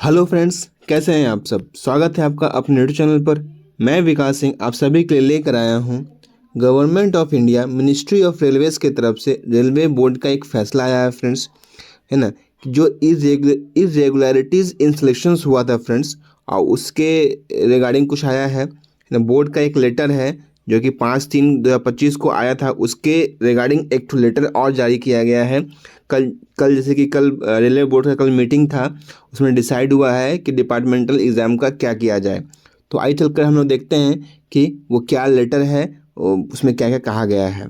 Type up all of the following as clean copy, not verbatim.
Hello friends, कैसे हैं आप सब। स्वागत है आपका अपने यूट्यूब चैनल पर। मैं विकास सिंह आप सभी के लिए लेकर आया हूं government of India ministry of Railways की तरफ से रेलवे बोर्ड का एक फैसला आया है फ्रेंड्स, है ना। कि जो इरेगुलरिटीज़ इन सिलेक्शंस हुआ था फ्रेंड्स, और उसके रिगार्डिंग कुछ आया है ना। बोर्ड का एक लेटर है जो कि 5/3/2025 को आया था, उसके रिगार्डिंग एक ठो लेटर और जारी किया गया है। कल कल जैसे कि कल रेलवे बोर्ड का कल मीटिंग था, उसमें डिसाइड हुआ है कि डिपार्टमेंटल एग्ज़ाम का क्या किया जाए। तो आइए चलकर हम लोग देखते हैं कि वो क्या लेटर है, उसमें क्या क्या कहा गया है।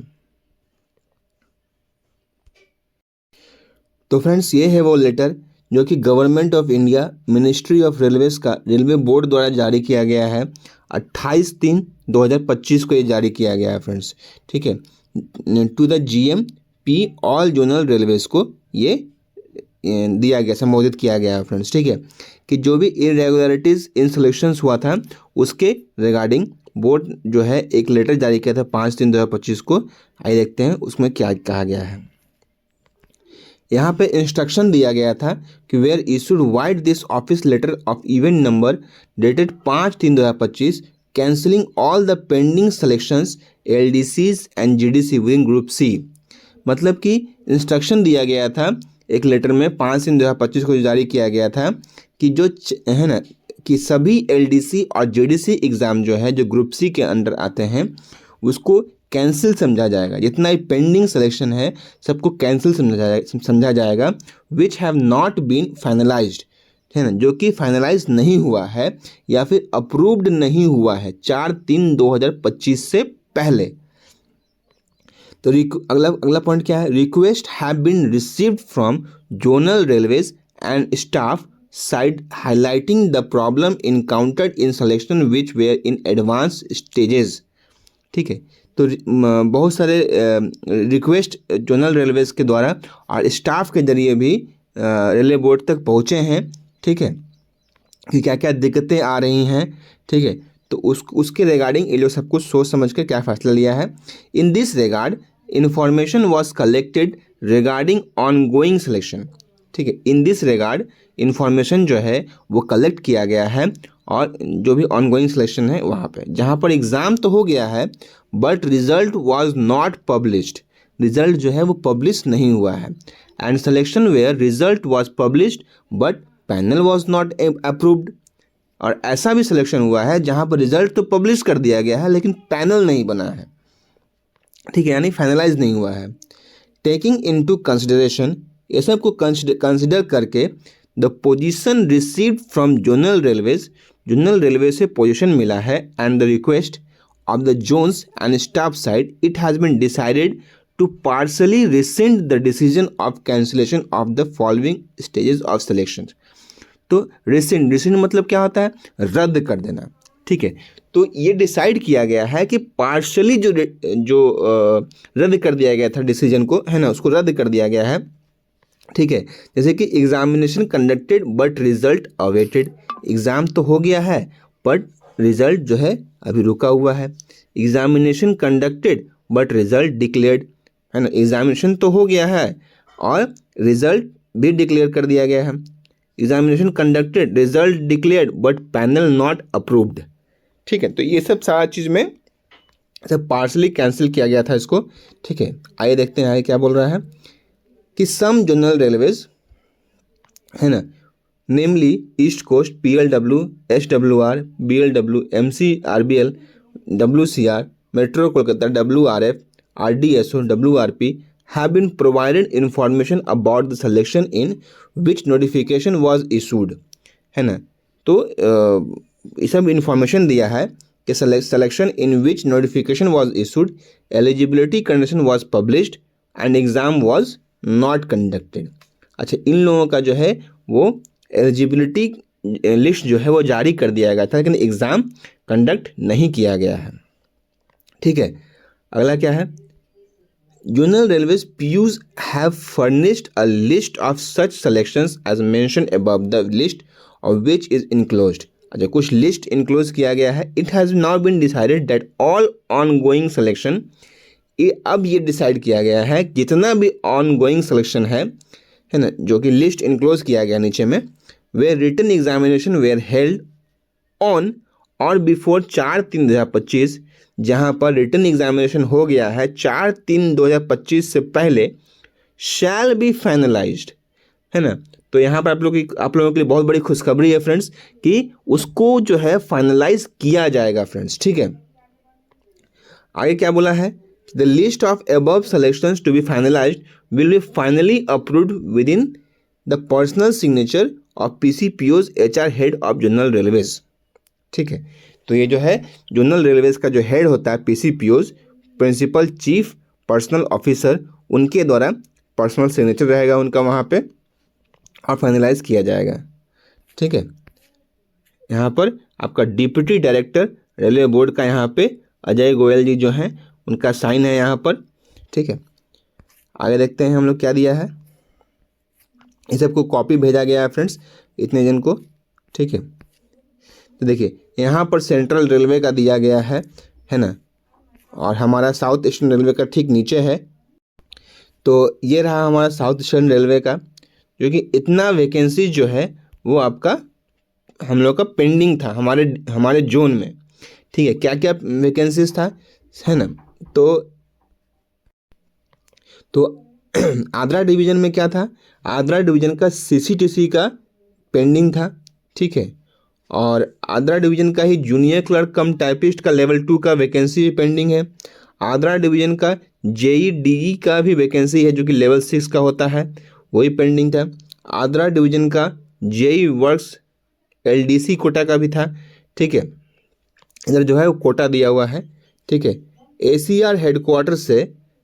तो फ्रेंड्स, ये है वो लेटर जो कि government of India ministry of Railways का रेलवे बोर्ड द्वारा जारी किया गया है। 28/3/2025 को ये जारी किया गया है फ्रेंड्स, ठीक है। To the GM, all zonal railways को ये दिया गया, संबोधित किया गया है फ्रेंड्स, ठीक है। कि जो भी इरेगुलरिटीज़ इन सिलेक्शंस हुआ था उसके रिगार्डिंग बोर्ड जो है एक लेटर जारी किया था 5/3/2025 को। आइए देखते हैं उसमें क्या कहा गया है। यहाँ पे इंस्ट्रक्शन दिया गया था कि were issued vide this office letter of event number dated 5/3/2025 cancelling all the pending selections LDCs and GDC with group C। मतलब कि इंस्ट्रक्शन दिया गया था एक लेटर में 5/3/2025 को जारी किया गया था कि जो है ना कि सभी LDC और GDC एग्ज़ाम जो है जो ग्रुप C के अंडर आते हैं उसको कैंसिल समझा जाएगा। जितना भी पेंडिंग सिलेक्शन है सबको कैंसिल समझा जाएगा which have not been finalised, है ना, जो कि फाइनलाइज नहीं हुआ है या फिर अप्रूव्ड नहीं हुआ है 4/3/2025 से पहले। तो अगला पॉइंट क्या है। Request have been received from zonal railways and staff side highlighting the problem encountered in selection which were in advance stages, ठीक है। तो बहुत सारे रिक्वेस्ट जोनल रेलवेज़ के द्वारा और स्टाफ के जरिए भी रेलवे बोर्ड तक पहुँचे हैं, ठीक है, कि क्या क्या दिक्कतें आ रही हैं, ठीक है। तो उसके रिगार्डिंग ये लोग सब कुछ सोच समझ कर क्या फैसला लिया है। In this regard information was collected regarding on going selection, ठीक है। इन दिस रिगार्ड इन्फॉर्मेशन जो है वो कलेक्ट किया गया है और जो भी ऑनगोइंग सिलेक्शन है वहाँ पे जहाँ पर एग्ज़ाम तो हो गया है but result was not published, result जो है वो पब्लिश नहीं हुआ है। And selection where result was published but panel was not approved, और ऐसा भी सिलेक्शन हुआ है जहाँ पर रिजल्ट तो पब्लिश कर दिया गया है लेकिन पैनल नहीं बना है, ठीक है, यानी फाइनलाइज नहीं हुआ है। टेकिंग इनटू कंसिडरेशन, ये सब को कंसिडर करके the position received from zonal railways, zonal railway से पोजीशन मिला है and the request of the zones and staff side it has been decided to partially rescind the decision of cancellation of the following stages of selection. तो rescind मतलब क्या होता है, रद्द कर देना, ठीक है। तो ये डिसाइड किया गया है कि पार्शली जो रद्द कर दिया गया था डिसीजन को, है ना, उसको रद्द कर दिया गया है, ठीक है। जैसे कि examination conducted but result awaited, exam तो हो गया है बट रिजल्ट जो है अभी रुका हुआ है। Examination conducted but result declared, है ना, एग्जामिनेशन तो हो गया है और रिजल्ट भी डिक्लेयर कर दिया गया है। Examination conducted, result declared but panel not approved, ठीक है। तो ये सब सारा चीज़ में सब पार्शली कैंसिल किया गया था इसको, ठीक है। आइए देखते हैं आगे क्या बोल रहा है कि सम जनरल रेलवेज, है ना, namely east coast PLW, SWR, BLW, MC, RBL, WCR, metro Kolkata, WRF, RDSO, WRP have been provided information about the selection in which notification was issued, है ना। तो ये सब इंफॉर्मेशन दिया है कि selection in which notification was issued, eligibility condition was published and exam was not conducted। अच्छा, इन लोगों का जो है वो एलिजिबिलिटी लिस्ट जो है वो जारी कर दिया गया था लेकिन एग्ज़ाम कंडक्ट नहीं किया गया है, ठीक है। अगला क्या है, zonal railways PUs have furnished a list of such selections as mentioned above the list of which is enclosed. अच्छा, कुछ लिस्ट इनक्लोज किया गया है। It has now been decided that all ongoing selection, अब ये decide किया गया है जितना भी ऑन गोइंग सिलेक्शन है ना, जो कि लिस्ट इनक्लोज किया गया नीचे में, where written examination were held on और बिफोर 4/3/2025, जहाँ पर रिटन एग्जामिनेशन हो गया है 4/3/2025 से पहले, शैल बी फाइनलाइज्ड, है ना। तो यहाँ पर आप लोगों के लिए बहुत बड़ी खुशखबरी है फ्रेंड्स कि उसको जो है फाइनलाइज किया जाएगा फ्रेंड्स, ठीक है। आगे क्या बोला है, the list of above selections to be finalised will be finally approved within the personal signature of PCPO's HR head of general railways, ठीक है। तो ये जो है जनरल रेलवेज का जो हेड होता है PCPO's, principal chief personnel officer, उनके द्वारा पर्सनल सिग्नेचर रहेगा उनका वहाँ पे और फाइनलाइज किया जाएगा, ठीक है। यहाँ पर आपका डिप्टी डायरेक्टर रेलवे बोर्ड का यहाँ पे अजय गोयल जी जो हैं उनका साइन है यहाँ पर, ठीक है। आगे देखते हैं हम लोग क्या दिया है, इस सबको कॉपी भेजा गया है फ्रेंड्स इतने जन को, ठीक है। तो देखिए यहाँ पर सेंट्रल रेलवे का दिया गया है ना, और हमारा साउथ ईस्टर्न रेलवे का ठीक नीचे है। तो ये रहा हमारा साउथ ईस्टर्न रेलवे का, जो कि इतना वैकेंसी जो है वो आपका हम लोग का पेंडिंग था हमारे जोन में, ठीक है। क्या क्या वैकेंसीज था, है ना। तो आद्रा डिवीज़न में क्या था, आद्रा डिवीज़न का CCTC का पेंडिंग था, ठीक है। और आद्रा डिवीज़न का ही जूनियर क्लर्क कम टाइपिस्ट का लेवल 2 का वैकेंसी पेंडिंग है। आद्रा डिवीज़न का JEE का भी वैकेंसी है जो कि लेवल 6 का होता है, वही पेंडिंग था। आद्रा डिवीज़न का JEE वर्क्स LDC कोटा का भी था, ठीक है। इधर जो है वो कोटा दिया हुआ है, ठीक है। ACR हेडक्वार्टर से,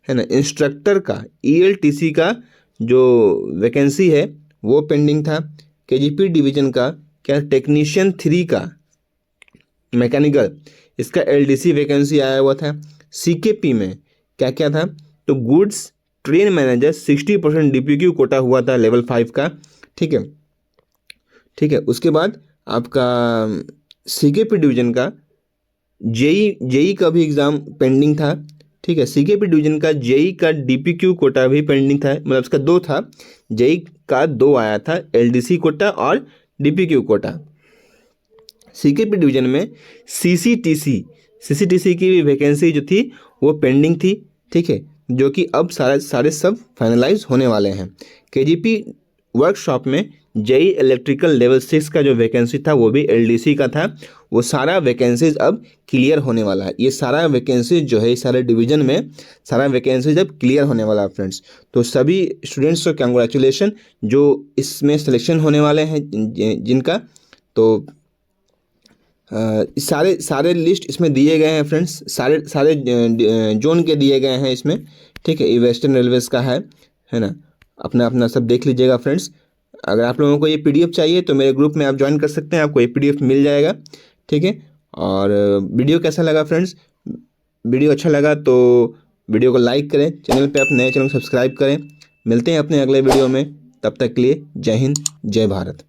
है ना, इंस्ट्रक्टर का ELTC का जो वैकेंसी है वो पेंडिंग था। KGP डिवीज़न का क्या टेक्नीशियन 3 का मैकेनिकल, इसका LDC वैकेंसी आया हुआ था। CKP में क्या क्या था, तो goods train manager 60% DPQ quota हुआ था लेवल 5 का, ठीक है, ठीक है। उसके बाद आपका CKP डिवीज़न का JEE का भी एग्ज़ाम पेंडिंग था, ठीक है। CKP डिवीज़न का JEE का DPQ कोटा भी पेंडिंग था, मतलब इसका 2 था, JEE का 2 आया था, LDC कोटा और DPQ कोटा। CKP डिवीज़न में CCTC की भी वैकेंसी जो थी वो पेंडिंग थी, ठीक है, जो कि अब सारे सब फाइनलाइज होने वाले हैं। KGP वर्कशॉप में JEE इलेक्ट्रिकल लेवल 6 का जो वैकेंसी था वो भी LDC का था, वो सारा वैकेंसीज अब क्लियर होने वाला है। ये सारा वैकेंसीज जो है सारे डिवीज़न में सारा वैकेंसीज अब क्लियर होने वाला है फ्रेंड्स। तो सभी स्टूडेंट्स को कंग्रेचुलेशन जो इसमें सिलेक्शन होने वाले हैं जिनका, तो सारे लिस्ट इसमें दिए गए हैं फ्रेंड्स, सारे जोन के दिए गए हैं इसमें, ठीक है। ये वेस्टर्न रेलवेज़ का है ना, अपना सब देख लीजिएगा फ्रेंड्स। अगर आप लोगों को ये PDF चाहिए तो मेरे ग्रुप में आप ज्वाइन कर सकते हैं, आपको ये PDF मिल जाएगा, ठीक है। और वीडियो कैसा लगा फ्रेंड्स, वीडियो अच्छा लगा तो वीडियो को लाइक करें, चैनल पे आप नए चैनल को सब्सक्राइब करें। मिलते हैं अपने अगले वीडियो में, तब तक के लिए जय हिंद जय भारत।